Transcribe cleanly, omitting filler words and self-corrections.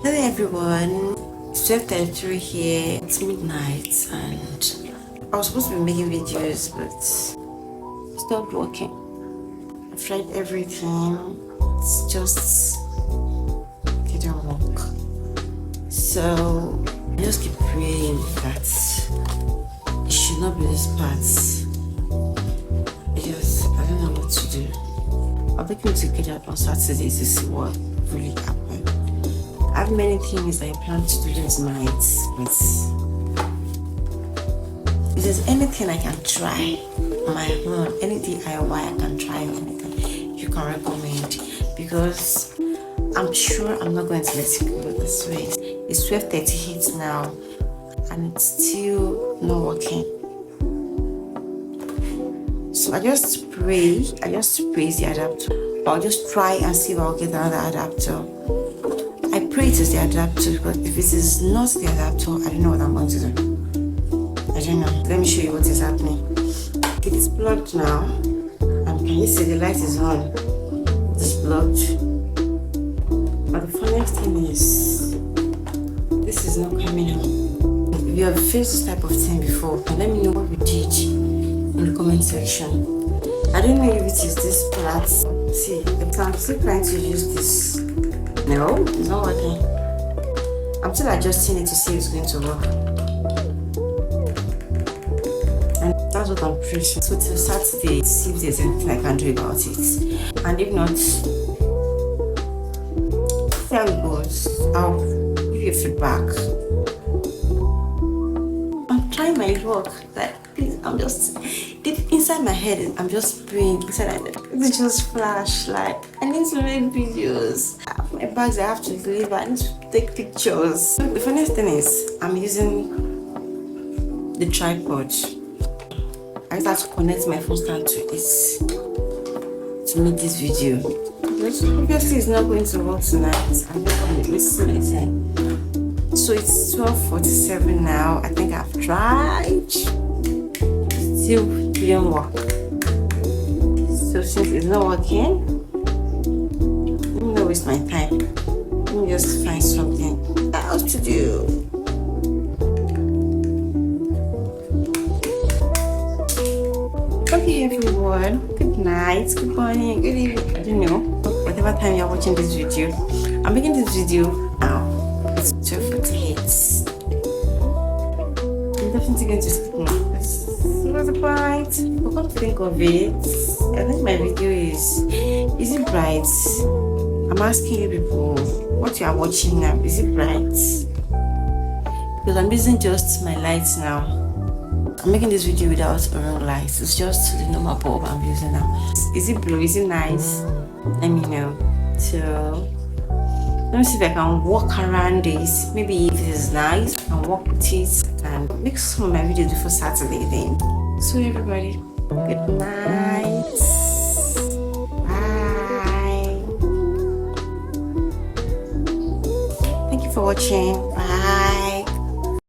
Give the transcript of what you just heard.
Hello everyone, it's 12:33 here, it's midnight and I was supposed to be making videos but it stopped working. I've tried everything, it's just didn't work. So I just keep praying that it should not be this part. I don't know what to do. I'm looking to get out on Saturday to see what really happened. I have many things I plan to do this night, but if there's anything I can try on my own, any DIY I can try or anything you can recommend, because I'm sure I'm not going to let it go this way. It's 12:38 now and it's still not working. So I just praise the adapter. I'll just try and see if I'll get another adapter. I pray it is the adapter, because if it is not the adapter, I don't know what I'm going to do. I don't know. Let me show you what is happening. It is plugged now. And can you see the light is on? It's plugged. But the funniest thing is, this is not coming on. If you have faced this type of thing before, let me know what you did in the comment section. I don't know if it is this part. See, I'm still trying to use this. No, it's not working. I'm still adjusting it to see if it's going to work. And that's what I'm pressing. So till Saturday, see if there's anything I can do about it. And if not, see how it goes. I'll give you feedback. I'm trying my luck. I'm just deep inside my head. I'm just praying. It's just flash. Like, I need to make videos. I have my bags I have to deliver. I need to take pictures. The funniest thing is, I'm using the tripod. I just have to connect my phone stand to it to make this video. But obviously, it's not going to work tonight. I'm not going to waste my time. So it's 12:47 now. I think I've tried. Still didn't work. So since it's not working, let me not waste my time. Let me just find something else to do. Okay everyone, good night, good morning, good evening, I don't know, whatever time you're watching this video. I'm making this video now. It's 12:48. I'm definitely going to sleep now. What's the point? I can't think of it. I think my video is it bright? I'm asking you people what you are watching now. Is it bright? Because I'm using just my lights now. I'm making this video without Ringlight. It's just the normal bulb I'm using now. Is it blue? Is it nice? Let me know. So let me see if I can walk around this. Maybe if it is nice, I can walk with it and make some of my videos before Saturday then. So everybody, good night. Bye. Thank you for watching.